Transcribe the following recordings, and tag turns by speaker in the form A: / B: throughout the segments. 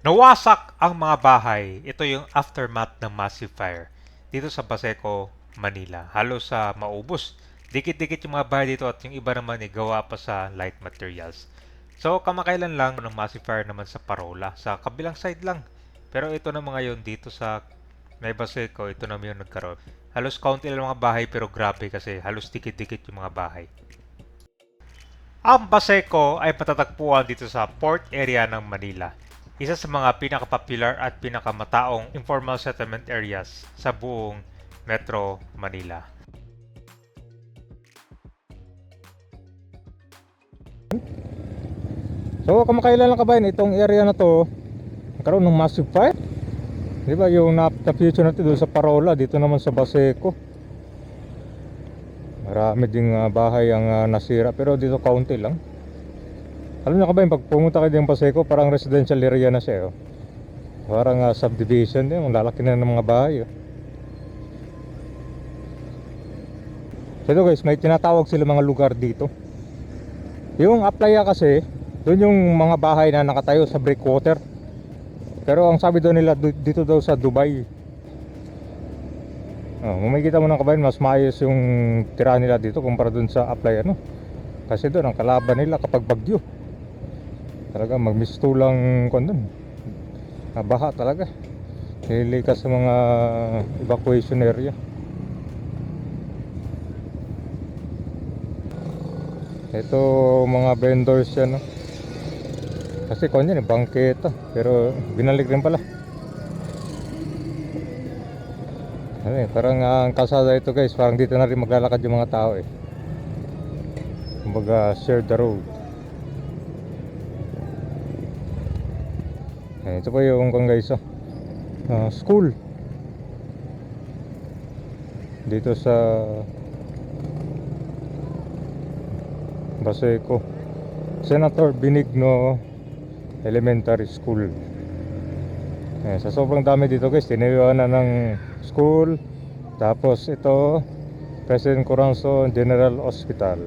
A: Nawasak ang mga bahay. Ito yung aftermath ng massive fire dito sa Baseco, Manila. Halos sa maubos. Dikit-dikit yung mga bahay dito at yung iba naman gawa pa sa light materials. So, kamakailan lang ng massive fire naman sa Parola. Sa kabilang side lang. Pero ito naman ngayon dito sa may Baseco, ito naman yung nagkaroon. Halos kaunti lang mga bahay pero grabe kasi halos dikit-dikit yung mga bahay. Ang Baseco ay matatagpuan dito sa port area ng Manila. Isa sa mga pinaka-popular at pinakamataong informal settlement areas sa buong Metro Manila.
B: So, kamakailan lang kabayan, itong area na to nagkaroon ng massive fire. Di ba yung na-picture natin doon sa Parola, dito naman sa Baseco. Marami ding bahay ang nasira, pero dito kaunti lang. Alam niyo kabayan, pag pumunta kayo ng Baseco, parang residential area na siya. Oh. Parang subdivision din, ang lalaki na ng mga bahay. Oh. So ito guys, may tinatawag sila mga lugar dito. Yung Aplaya kasi, doon yung mga bahay na nakatayo sa breakwater. Pero ang sabi daw nila dito daw sa Dubai. Kung makikita mo ng kabayan, mas maayos yung tira nila dito kumpara doon sa Aplaya, no? Kasi doon ang kalaban nila kapag bagyo. Talaga magmistulang kon doon. Baha talaga. Nilikas sa mga evacuation area. Ito mga vendors yan, no? Kasi kung yan, bangketa. Pero binalik rin pala. Parang ang kalsada ito guys, parang dito na rin maglalakad yung mga tao eh. Kumbaga share the road. Ito pa yung kung guys, school dito sa Baseco, Senator Benigno Elementary School. Sa sobrang dami dito guys, tinayuan na ng school. Tapos ito, President Corazon General Hospital.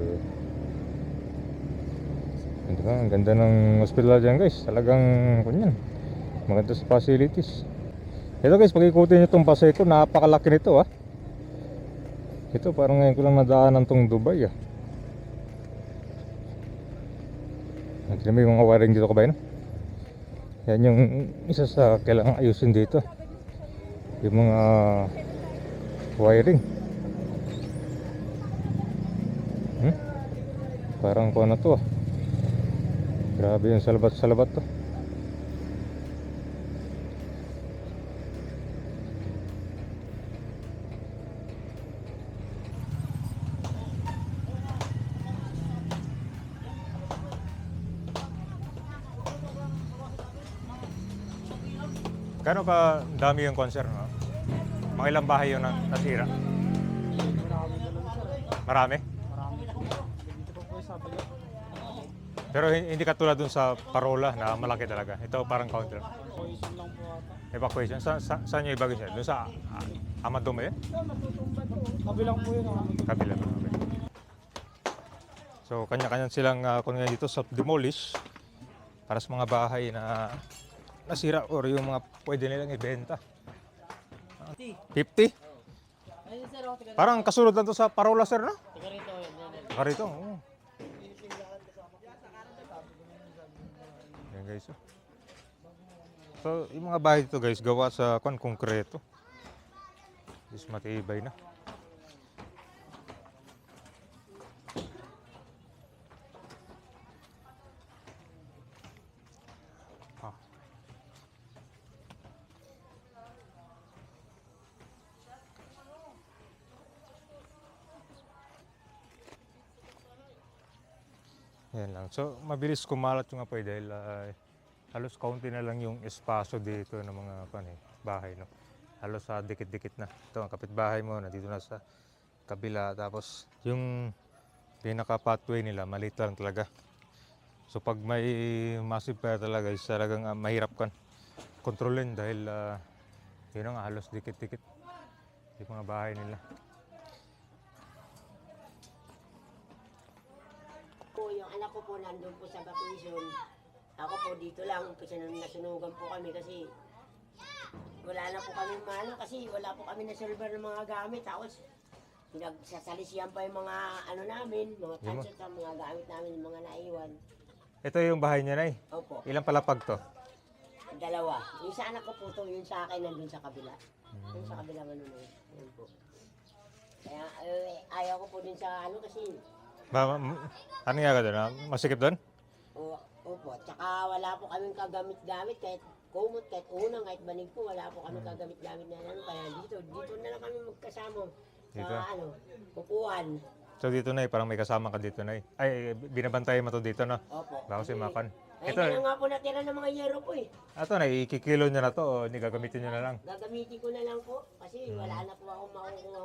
B: Diba? Ang ganda ng hospital dyan guys. Talagang kunyan, maganda sa facilities. Ito guys, pag ikutin nyo itong Baseco, napakalaki nito ah. Ito parang ngayon ko lang nadaanan tong Dubai ah. Tignan mo yung mga wiring dito kabayan. Yan yung isa sa kailangang ayusin dito. Yung mga wiring. Parang kung ano to ah. Grabe yung salabat to. Gano'n ka dami yung concern, no? Mga ilang bahay yung nasira? Marami? Pero hindi katulad dun sa Parola na malaki talaga. Ito parang county lang. Evacuation. Saan yung evacuation? Doon sa Amadome yun?
C: Kabilang po yun.
B: Kabila. Okay. So kanya-kanya silang kung nga dito sa demolish para sa mga bahay na nasira or yung mga pwede nilang ibenta. 50? Parang kasunod lang to sa Parola sir, no? Taga rito. Oo. Yan guys. So yung mga bahay dito guys gawa sa konkreto. Is matibay na. Yan lang. So, mabilis kumalat yung apoy dahil halos kaunti na lang yung espasyo dito ng mga bahay. No? Halos dikit-dikit na. Ito ang kapitbahay mo, nandito na sa kabila. Tapos, yung pinaka-pathway nila, maliit lang talaga. So, pag may massive fire talaga, is talagang mahirap kan kontrolin dahil yun nga, halos dikit-dikit yung mga bahay nila.
D: Yung anak ko po nandun po sa vacation. Ako po dito lang, kasi nasunugan po kami kasi wala na po kami mana kasi wala po kami na silver ng mga gamit. Tapos pinagsasalisiyan pa yung mga ano namin, mga tansot sa mga gamit namin, yung mga naiwan.
B: Ito yung bahay niya, Nay.
D: Opo,
B: Ilang palapag to?
D: dalawa. Yung sa anak ko po to, yung sa akin nandun sa kabila. Yung sa kabila manunod. Yun po. Kaya ayaw ko po din sa ano kasi
B: Ano nga ka doon? Masikip doon?
D: opo, tsaka wala po kaming kagamit-gamit kahit kumot, kahit unang, kahit banig po, wala po kaming kagamit-gamit na ano. Kaya dito na lang kami magkasama sa
B: Dito?
D: ano, upuan.
B: So dito, Nay, parang may kasama ka dito, Nay. Ay, binabantayan mo to dito, no?
D: Opo.
B: Baka si Makan.
D: Ay,
B: Ito,
D: na nga po natira ng mga yero po eh.
B: ito, Nay, ikikilo nyo na to o hindi gagamitin nyo na lang?
D: Gagamitin ko na lang po kasi wala na po ako makukuha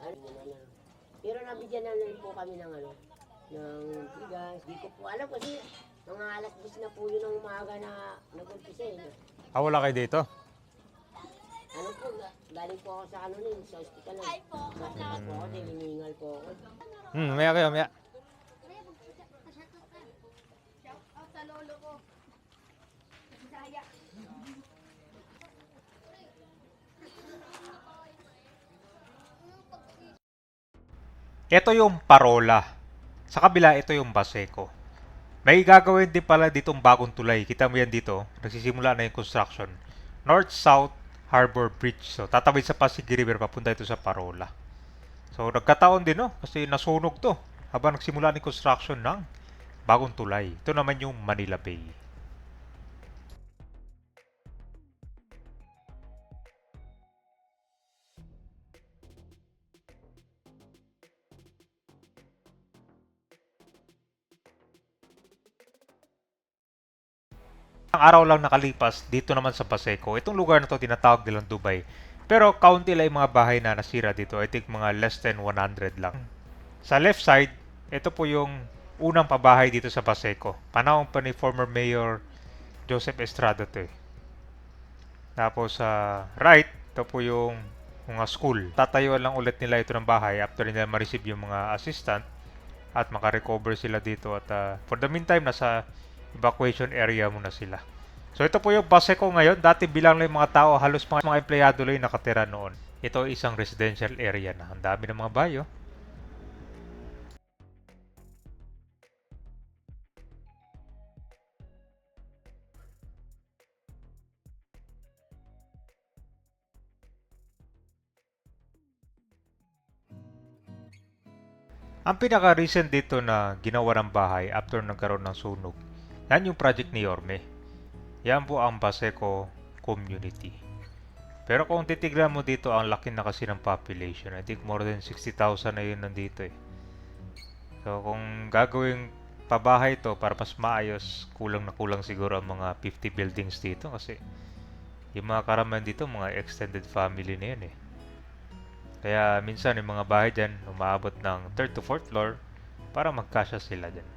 D: ano na lang. Pero nabigyan na lang po kami ng ano, ng bigas. Di ko po alam kasi mga alas 10 na po yun ng umaga na nag-umpisa eh.
B: Wala kayo dito?
D: Ano po, galing po ako sa ano rin, sa hospital na. Masakit po ako, hinihingal po ako.
B: Maya kayo, maya.
C: Sa lolo ko. Bisaya.
A: Ito yung Parola. Sa kabila, ito yung Baseco. May gagawin din pala ditong bagong tulay. Kita mo yan dito. Nagsisimula na yung construction. North-South Harbor Bridge. So, tatawid sa Pasig River papunta ito sa Parola. So, nagkataon din, no? Kasi nasunog to habang nagsimula ni construction ng bagong tulay. Ito naman yung Manila Bay. Ang araw lang nakalipas dito naman sa Paseco. Itong lugar na to tinatawag nilang Dubai. Pero kaunti lang yung mga bahay na nasira dito. I think mga less than 100 lang. Sa left side, ito po yung unang pabahay dito sa Paseco. Panahon pa ni former Mayor Joseph Estrada to eh. Tapos sa right, ito po yung mga school. Tatayuan lang ulit nila ito ng bahay after nila ma-receive yung mga assistant at makarecover sila dito at for the meantime nasa evacuation area muna sila. So ito po yung Paseco ngayon. Dati bilang lang yung mga tao, halos mga empleyado lang yung nakatira noon. Ito isang residential area na. Ang dami ng mga bayo. Ang pinaka-recent dito na ginawa ng bahay after nagkaroon ng sunog, yan yung project ni Yorme. Yan po ang Paseco community. Pero kung titignan mo dito, ang laki na kasi ng population. I think more than 60,000 na yun nandito eh. So kung gagawing pabahay to para mas maayos, kulang na kulang siguro ang mga 50 buildings dito kasi yung mga karamihan dito, mga extended family na yun eh. Kaya minsan yung mga bahay dyan, umaabot ng 3rd to 4th floor para magkasya sila dyan.